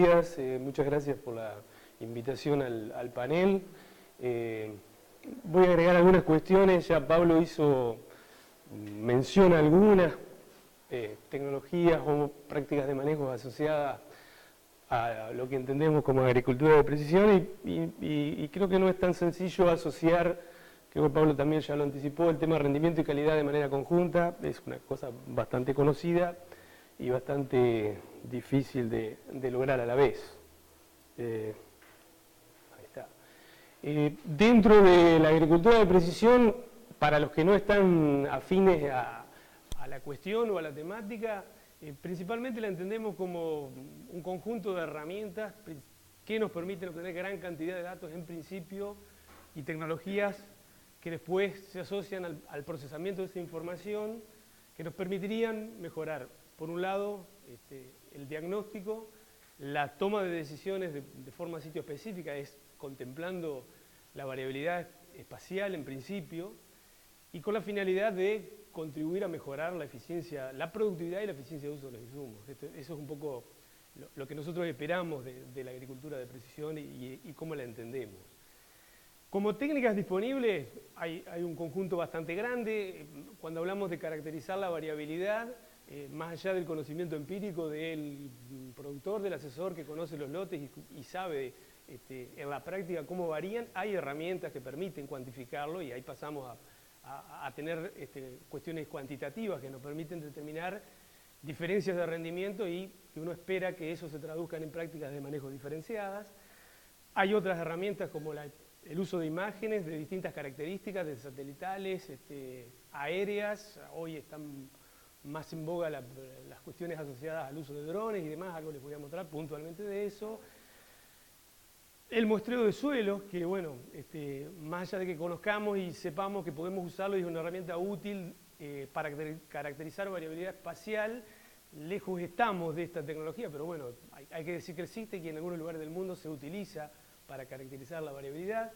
días. Muchas gracias por la invitación al panel. Voy a agregar algunas cuestiones, ya Pablo hizo mención a algunas tecnologías o prácticas de manejo asociadas a lo que entendemos como agricultura de precisión y creo que no es tan sencillo asociar, creo que Pablo también ya lo anticipó, el tema de rendimiento y calidad de manera conjunta, es una cosa bastante conocida y bastante difícil de lograr a la vez. Ahí está. Dentro de la agricultura de precisión, para los que no están afines a la cuestión o a la temática, principalmente la entendemos como un conjunto de herramientas que nos permiten obtener gran cantidad de datos en principio y tecnologías que después se asocian al procesamiento de esa información que nos permitirían mejorar, por un lado, el diagnóstico, la toma de decisiones de forma sitio específica, es contemplando la variabilidad espacial en principio, y con la finalidad de contribuir a mejorar la eficiencia, la productividad y la eficiencia de uso de los insumos. Eso es un poco lo que nosotros esperamos de la agricultura de precisión y cómo la entendemos. Como técnicas disponibles hay un conjunto bastante grande. Cuando hablamos de caracterizar la variabilidad, más allá del conocimiento empírico del productor, del asesor que conoce los lotes y sabe en la práctica cómo varían, hay herramientas que permiten cuantificarlo y ahí pasamos a tener cuestiones cuantitativas que nos permiten determinar diferencias de rendimiento y que uno espera que eso se traduzcan en prácticas de manejo diferenciadas. Hay otras herramientas como el uso de imágenes de distintas características, de satelitales, aéreas. Hoy están más en boga las cuestiones asociadas al uso de drones y demás, algo les voy a mostrar puntualmente de eso. El muestreo de suelos, que bueno, más allá de que conozcamos y sepamos que podemos usarlo, es una herramienta útil para caracterizar variabilidad espacial. Lejos estamos de esta tecnología, pero bueno, hay que decir que existe y que en algunos lugares del mundo se utiliza para caracterizar la variabilidad.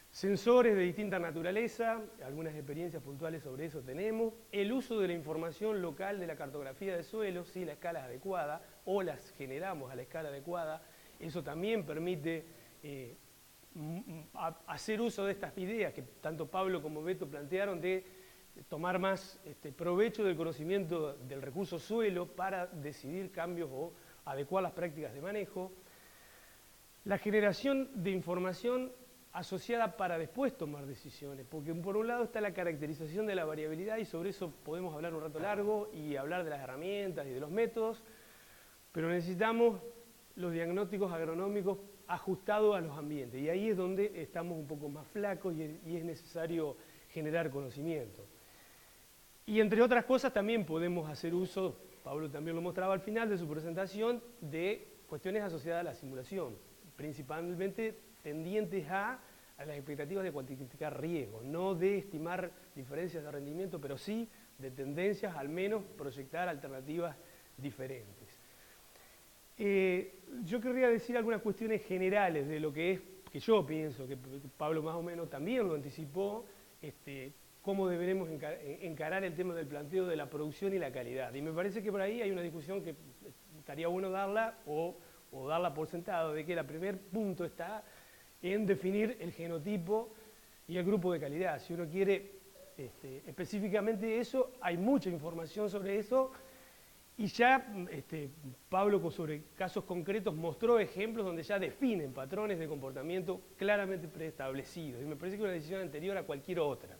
Sensores de distinta naturaleza, algunas experiencias puntuales sobre eso tenemos. El uso de la información local de la cartografía de suelos, si la escala es adecuada o las generamos a la escala adecuada, eso también permite hacer uso de estas ideas que tanto Pablo como Beto plantearon de tomar más provecho del conocimiento del recurso suelo para decidir cambios o adecuar las prácticas de manejo. La generación de información asociada para después tomar decisiones, porque por un lado está la caracterización de la variabilidad y sobre eso podemos hablar un rato largo y hablar de las herramientas y de los métodos, pero necesitamos los diagnósticos agronómicos ajustados a los ambientes y ahí es donde estamos un poco más flacos y es necesario generar conocimiento. Y entre otras cosas también podemos hacer uso, Pablo también lo mostraba al final de su presentación, de cuestiones asociadas a la simulación, principalmente tendientes a las expectativas de cuantificar riesgos, no de estimar diferencias de rendimiento, pero sí de tendencias, al menos proyectar alternativas diferentes. Yo querría decir algunas cuestiones generales de lo que es, que yo pienso, que Pablo más o menos también lo anticipó, cómo deberemos encarar el tema del planteo de la producción y la calidad. Y me parece que por ahí hay una discusión que estaría bueno darla o darla por sentado, de que el primer punto está en definir el genotipo y el grupo de calidad. Si uno quiere específicamente eso, hay mucha información sobre eso y ya Pablo sobre casos concretos mostró ejemplos donde ya definen patrones de comportamiento claramente preestablecidos y me parece que es una decisión anterior a cualquier otra.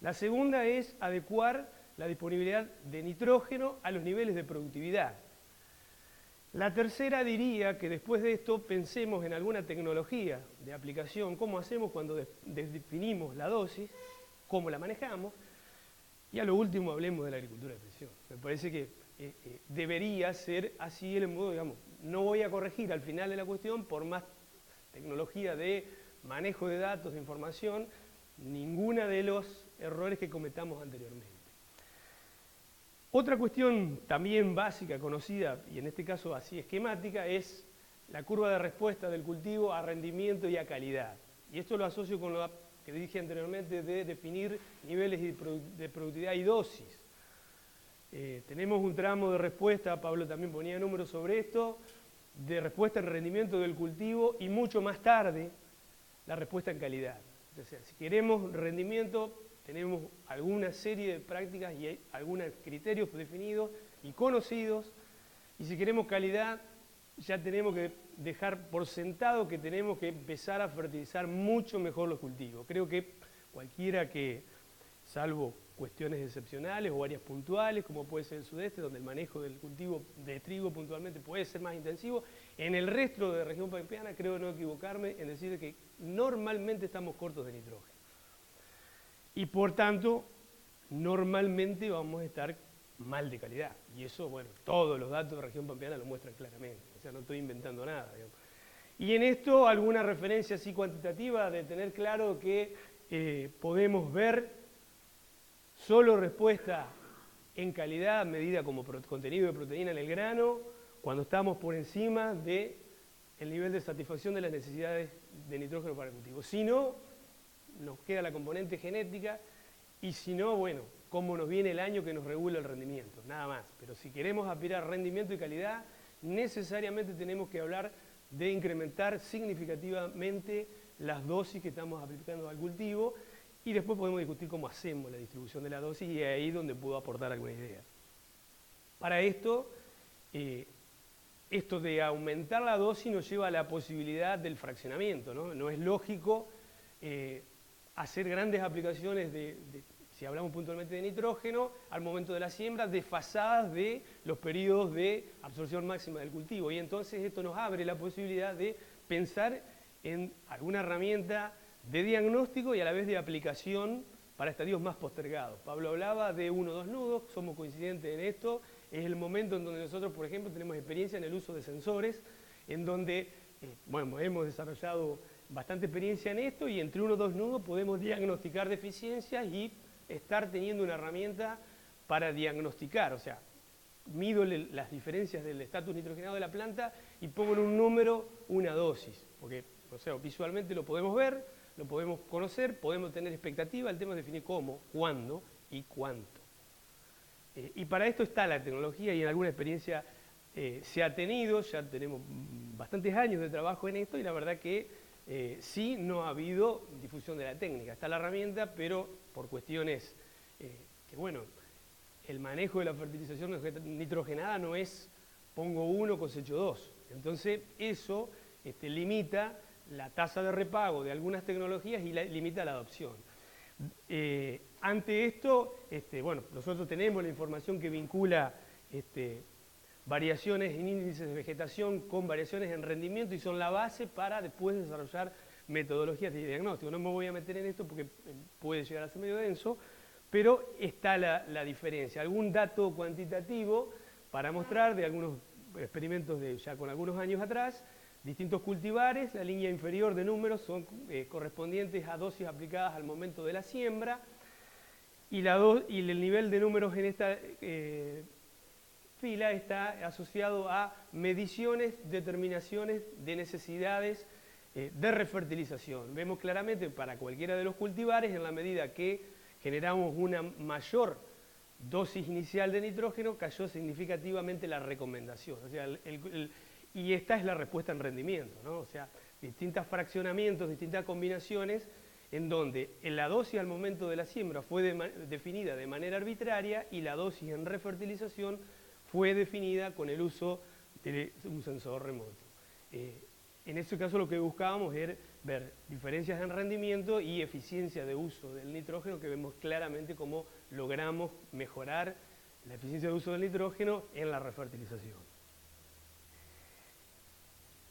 La segunda es adecuar la disponibilidad de nitrógeno a los niveles de productividad. La tercera diría que después de esto pensemos en alguna tecnología de aplicación, cómo hacemos cuando definimos la dosis, cómo la manejamos, y a lo último hablemos de la agricultura de precisión. Me parece que debería ser así el modo, digamos, no voy a corregir al final de la cuestión por más tecnología de manejo de datos, de información, ninguna de los errores que cometamos anteriormente. Otra cuestión también básica, conocida, y en este caso así esquemática, es la curva de respuesta del cultivo a rendimiento y a calidad. Y esto lo asocio con lo que dije anteriormente de definir niveles de productividad y dosis. Tenemos un tramo de respuesta, Pablo también ponía números sobre esto, de respuesta en rendimiento del cultivo y mucho más tarde la respuesta en calidad. O sea, si queremos rendimiento, tenemos alguna serie de prácticas y hay algunos criterios definidos y conocidos, y si queremos calidad, ya tenemos que dejar por sentado que tenemos que empezar a fertilizar mucho mejor los cultivos. Creo que cualquiera que, salvo cuestiones excepcionales o áreas puntuales, como puede ser el sudeste, donde el manejo del cultivo de trigo puntualmente puede ser más intensivo, en el resto de la región pampeana creo no equivocarme en decir que normalmente estamos cortos de nitrógeno. Y por tanto, normalmente vamos a estar mal de calidad. Y eso, bueno, todos los datos de la región pampeana lo muestran claramente. O sea, no estoy inventando nada, digamos. Y en esto, alguna referencia así cuantitativa de tener claro que podemos ver solo respuesta en calidad medida como contenido de proteína en el grano cuando estamos por encima del nivel de satisfacción de las necesidades de nitrógeno para el cultivo. Si no, nos queda la componente genética y si no, bueno, cómo nos viene el año que nos regula el rendimiento, nada más. Pero si queremos aspirar rendimiento y calidad, necesariamente tenemos que hablar de incrementar significativamente las dosis que estamos aplicando al cultivo y después podemos discutir cómo hacemos la distribución de la dosis y ahí es donde puedo aportar alguna idea. Para esto, esto de aumentar la dosis nos lleva a la posibilidad del fraccionamiento, ¿no? No es lógico hacer grandes aplicaciones si hablamos puntualmente de nitrógeno, al momento de la siembra, desfasadas de los periodos de absorción máxima del cultivo. Y entonces esto nos abre la posibilidad de pensar en alguna herramienta de diagnóstico y a la vez de aplicación para estadios más postergados. Pablo hablaba de 1 o 2 nudos, somos coincidentes en esto, es el momento en donde nosotros, por ejemplo, tenemos experiencia en el uso de sensores, en donde, bueno, hemos desarrollado bastante experiencia en esto y entre 1 o 2 nudos podemos diagnosticar deficiencias y estar teniendo una herramienta para diagnosticar, o sea, mido las diferencias del estatus nitrogenado de la planta y pongo en un número una dosis, porque, o sea, visualmente lo podemos ver, lo podemos conocer, podemos tener expectativa, el tema es definir cómo, cuándo y cuánto. Y para esto está la tecnología y en alguna experiencia se ha tenido, ya tenemos bastantes años de trabajo en esto y la verdad que sí no ha habido difusión de la técnica. Está la herramienta, pero por cuestiones que, bueno, el manejo de la fertilización nitrogenada no es pongo 1, cosecho 2. Entonces eso limita la tasa de repago de algunas tecnologías y limita la adopción. Ante esto, bueno, nosotros tenemos la información que vincula variaciones en índices de vegetación con variaciones en rendimiento y son la base para después desarrollar metodologías de diagnóstico. No me voy a meter en esto porque puede llegar a ser medio denso, pero está la diferencia. Algún dato cuantitativo para mostrar de algunos experimentos de ya con algunos años atrás, distintos cultivares, la línea inferior de números son correspondientes a dosis aplicadas al momento de la siembra y el nivel de números en esta fila está asociado a mediciones, determinaciones de necesidades de refertilización. Vemos claramente para cualquiera de los cultivares, en la medida que generamos una mayor dosis inicial de nitrógeno, cayó significativamente la recomendación. O sea, y esta es la respuesta en rendimiento, ¿no? O sea, distintos fraccionamientos, distintas combinaciones, en donde la dosis al momento de la siembra fue definida de manera arbitraria y la dosis en refertilización fue definida con el uso de un sensor remoto. En ese caso lo que buscábamos era ver diferencias en rendimiento y eficiencia de uso del nitrógeno, que vemos claramente cómo logramos mejorar la eficiencia de uso del nitrógeno en la refertilización.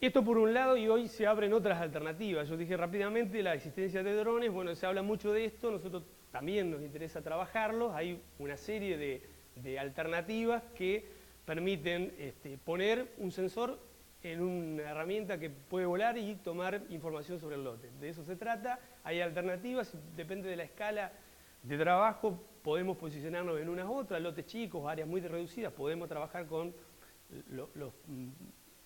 Esto por un lado, y hoy se abren otras alternativas. Yo dije rápidamente la existencia de drones, bueno, se habla mucho de esto, nosotros también nos interesa trabajarlos, hay una serie de alternativas que permiten poner un sensor en una herramienta que puede volar y tomar información sobre el lote. De eso se trata, hay alternativas, depende de la escala de trabajo, podemos posicionarnos en unas otras, lotes chicos, áreas muy reducidas, podemos trabajar con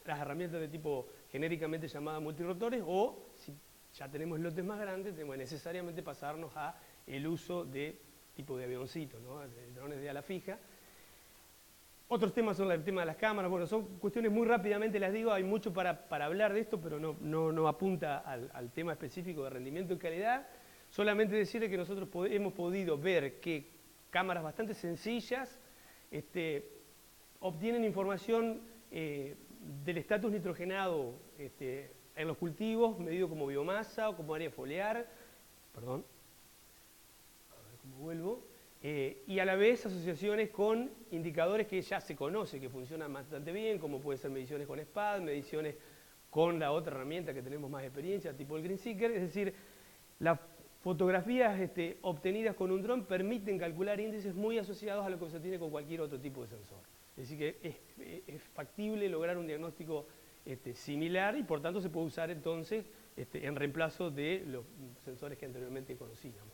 las herramientas de tipo genéricamente llamadas multirotores, o si ya tenemos lotes más grandes, tenemos que necesariamente pasarnos a el uso de tipo de avioncito, ¿no? De drones de ala fija. Otros temas son el tema de las cámaras. Bueno, son cuestiones muy rápidamente, las digo, hay mucho para hablar de esto, pero no apunta al tema específico de rendimiento y calidad. Solamente decirle que nosotros hemos podido ver que cámaras bastante sencillas obtienen información del estatus nitrogenado en los cultivos, medido como biomasa o como área foliar. Perdón. A ver cómo vuelvo. Y a la vez asociaciones con indicadores que ya se conoce, que funcionan bastante bien, como puede ser mediciones con SPAD, mediciones con la otra herramienta que tenemos más experiencia, tipo el GreenSeeker. Es decir, las fotografías obtenidas con un dron permiten calcular índices muy asociados a lo que se tiene con cualquier otro tipo de sensor. Es decir, que es factible lograr un diagnóstico similar y por tanto se puede usar entonces en reemplazo de los sensores que anteriormente conocíamos.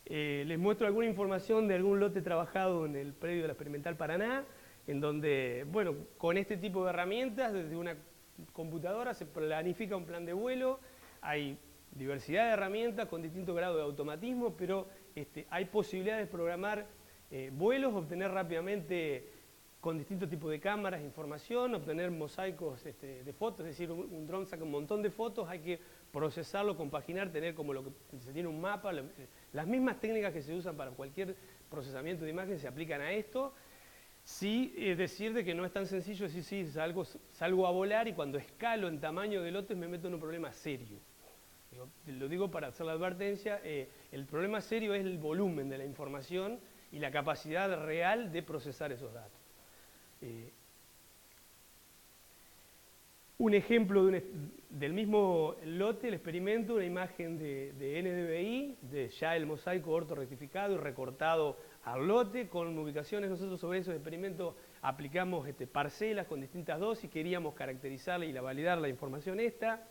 Les muestro alguna información de algún lote trabajado en el predio de la Experimental Paraná, en donde, bueno, con este tipo de herramientas, desde una computadora se planifica un plan de vuelo, hay diversidad de herramientas con distinto grado de automatismo, pero hay posibilidades de programar vuelos, obtener rápidamente con distintos tipos de cámaras información, obtener mosaicos de fotos, es decir, un dron saca un montón de fotos, hay que procesarlo, compaginar, tener como lo que se tiene un mapa, las mismas técnicas que se usan para cualquier procesamiento de imagen se aplican a esto. Sí, decir de que no es tan sencillo decir, sí, salgo a volar y cuando escalo en tamaño de lotes me meto en un problema serio. Lo digo para hacer la advertencia, el problema serio es el volumen de la información y la capacidad real de procesar esos datos. Un ejemplo del mismo lote, el experimento, una imagen de NDVI, de ya el mosaico ortorrectificado y recortado al lote, con ubicaciones. Nosotros sobre esos experimentos aplicamos parcelas con distintas dosis, queríamos caracterizarla y validar la información esta.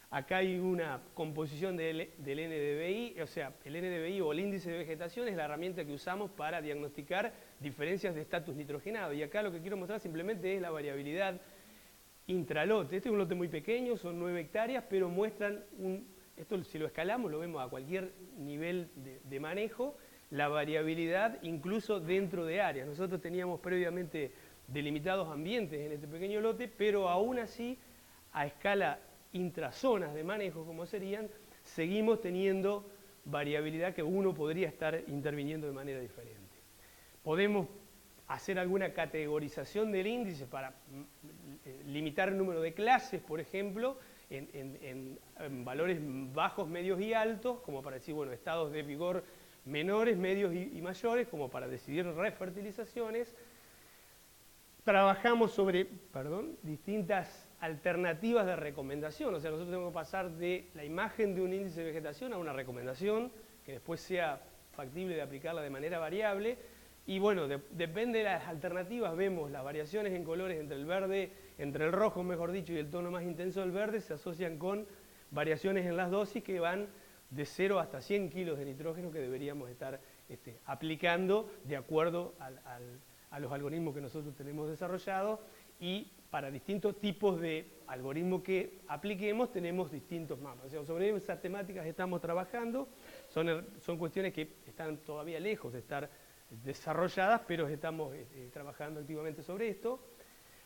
Acá hay una composición del NDVI, o sea, el NDVI o el índice de vegetación es la herramienta que usamos para diagnosticar diferencias de estatus nitrogenado. Y acá lo que quiero mostrar simplemente es la variabilidad intralote. Este es un lote muy pequeño, son 9 hectáreas, pero muestran, esto si lo escalamos lo vemos a cualquier nivel de manejo, la variabilidad incluso dentro de áreas. Nosotros teníamos previamente delimitados ambientes en este pequeño lote, pero aún así, a escala intrazonas de manejo, como serían, seguimos teniendo variabilidad que uno podría estar interviniendo de manera diferente. Podemos hacer alguna categorización del índice para limitar el número de clases, por ejemplo, en valores bajos, medios y altos, como para decir, bueno, estados de vigor menores, medios y mayores, como para decidir refertilizaciones. Trabajamos sobre, distintas alternativas de recomendación, o sea, nosotros tenemos que pasar de la imagen de un índice de vegetación a una recomendación que después sea factible de aplicarla de manera variable. Y bueno, depende de las alternativas, vemos las variaciones en colores entre el verde, entre el rojo, mejor dicho, y el tono más intenso del verde, se asocian con variaciones en las dosis que van de 0 hasta 100 kilos de nitrógeno que deberíamos estar aplicando de acuerdo a los algoritmos que nosotros tenemos desarrollados, y para distintos tipos de algoritmos que apliquemos tenemos distintos mapas. O sea, sobre esas temáticas estamos trabajando, son cuestiones que están todavía lejos de estar desarrolladas, pero estamos trabajando activamente sobre esto.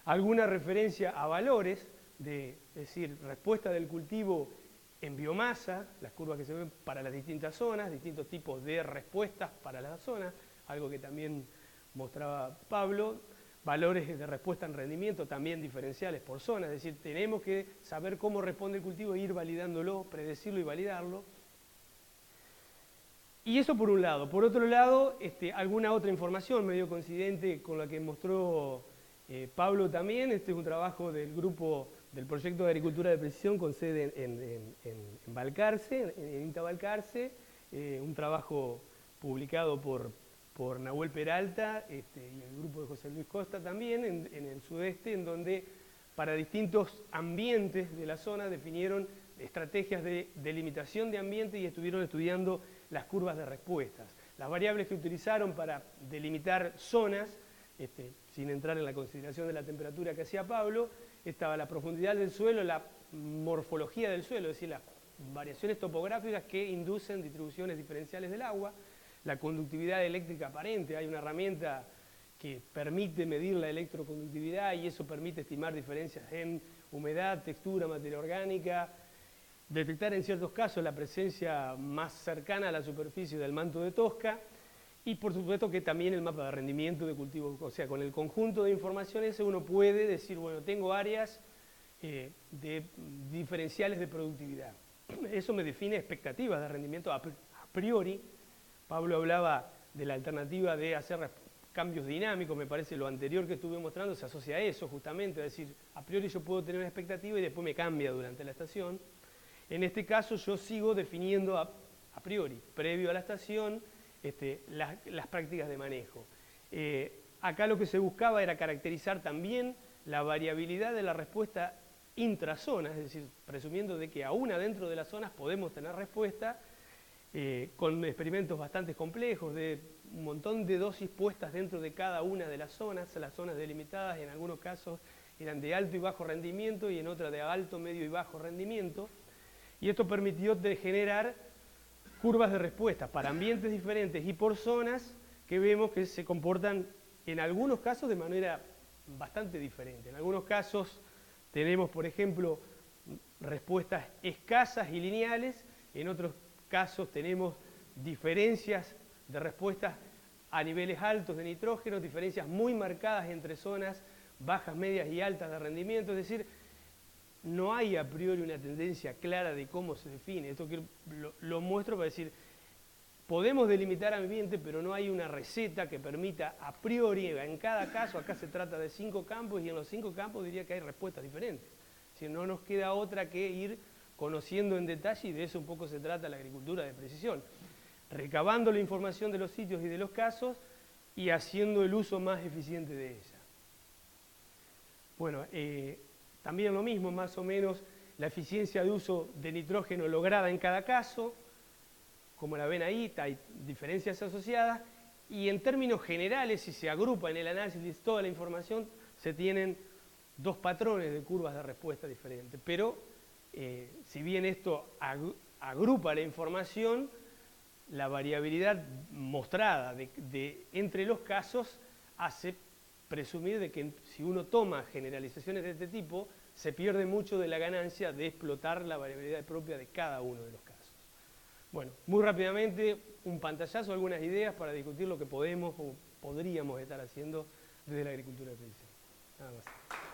Alguna referencia a valores, es decir, respuesta del cultivo en biomasa, las curvas que se ven para las distintas zonas, distintos tipos de respuestas para las zonas, algo que también mostraba Pablo, valores de respuesta en rendimiento también diferenciales por zona, es decir, tenemos que saber cómo responde el cultivo e ir validándolo, predecirlo y validarlo. Y eso por un lado. Por otro lado, alguna otra información medio coincidente con la que mostró Pablo también. Este es un trabajo del grupo del proyecto de agricultura de precisión con sede en Balcarce, en INTA Balcarce, un trabajo publicado por Nahuel Peralta y el grupo de José Luis Costa también en el sudeste, en donde para distintos ambientes de la zona definieron estrategias de delimitación de ambiente y estuvieron estudiando las curvas de respuestas. Las variables que utilizaron para delimitar zonas, sin entrar en la consideración de la temperatura que hacía Pablo, estaba la profundidad del suelo, la morfología del suelo, es decir, las variaciones topográficas que inducen distribuciones diferenciales del agua, la conductividad eléctrica aparente. Hay una herramienta que permite medir la electroconductividad y eso permite estimar diferencias en humedad, textura, materia orgánica, detectar en ciertos casos la presencia más cercana a la superficie del manto de Tosca y por supuesto que también el mapa de rendimiento de cultivo. O sea, con el conjunto de informaciones uno puede decir, bueno, tengo áreas de diferenciales de productividad. Eso me define expectativas de rendimiento a priori. Pablo hablaba de la alternativa de hacer cambios dinámicos, me parece lo anterior que estuve mostrando se asocia a eso justamente, es decir, a priori yo puedo tener una expectativa y después me cambia durante la estación. En este caso yo sigo definiendo a priori, previo a la estación, las prácticas de manejo. Acá lo que se buscaba era caracterizar también la variabilidad de la respuesta intrazona, es decir, presumiendo de que aún adentro de las zonas podemos tener respuesta, con experimentos bastante complejos, de un montón de dosis puestas dentro de cada una de las zonas delimitadas en algunos casos eran de alto y bajo rendimiento y en otras de alto, medio y bajo rendimiento, y esto permitió generar curvas de respuesta para ambientes diferentes y por zonas que vemos que se comportan en algunos casos de manera bastante diferente. En algunos casos tenemos, por ejemplo, respuestas escasas y lineales, en otros casos tenemos diferencias de respuestas a niveles altos de nitrógeno, diferencias muy marcadas entre zonas bajas, medias y altas de rendimiento, es decir, no hay a priori una tendencia clara de cómo se define. Esto lo muestro para decir, podemos delimitar ambiente, pero no hay una receta que permita a priori, en cada caso, acá se trata de 5 campos y en los 5 campos diría que hay respuestas diferentes. Es decir, no nos queda otra que ir conociendo en detalle y de eso un poco se trata la agricultura de precisión. Recabando la información de los sitios y de los casos y haciendo el uso más eficiente de ella. Bueno, también lo mismo, más o menos, la eficiencia de uso de nitrógeno lograda en cada caso, como la ven ahí, hay diferencias asociadas, y en términos generales, si se agrupa en el análisis toda la información, se tienen 2 patrones de curvas de respuesta diferentes. Pero, si bien esto agrupa la información, la variabilidad mostrada entre los casos hace presumir de que si uno toma generalizaciones de este tipo, se pierde mucho de la ganancia de explotar la variabilidad propia de cada uno de los casos. Bueno, muy rápidamente, un pantallazo, algunas ideas para discutir lo que podemos o podríamos estar haciendo desde la agricultura de precisión. Nada más.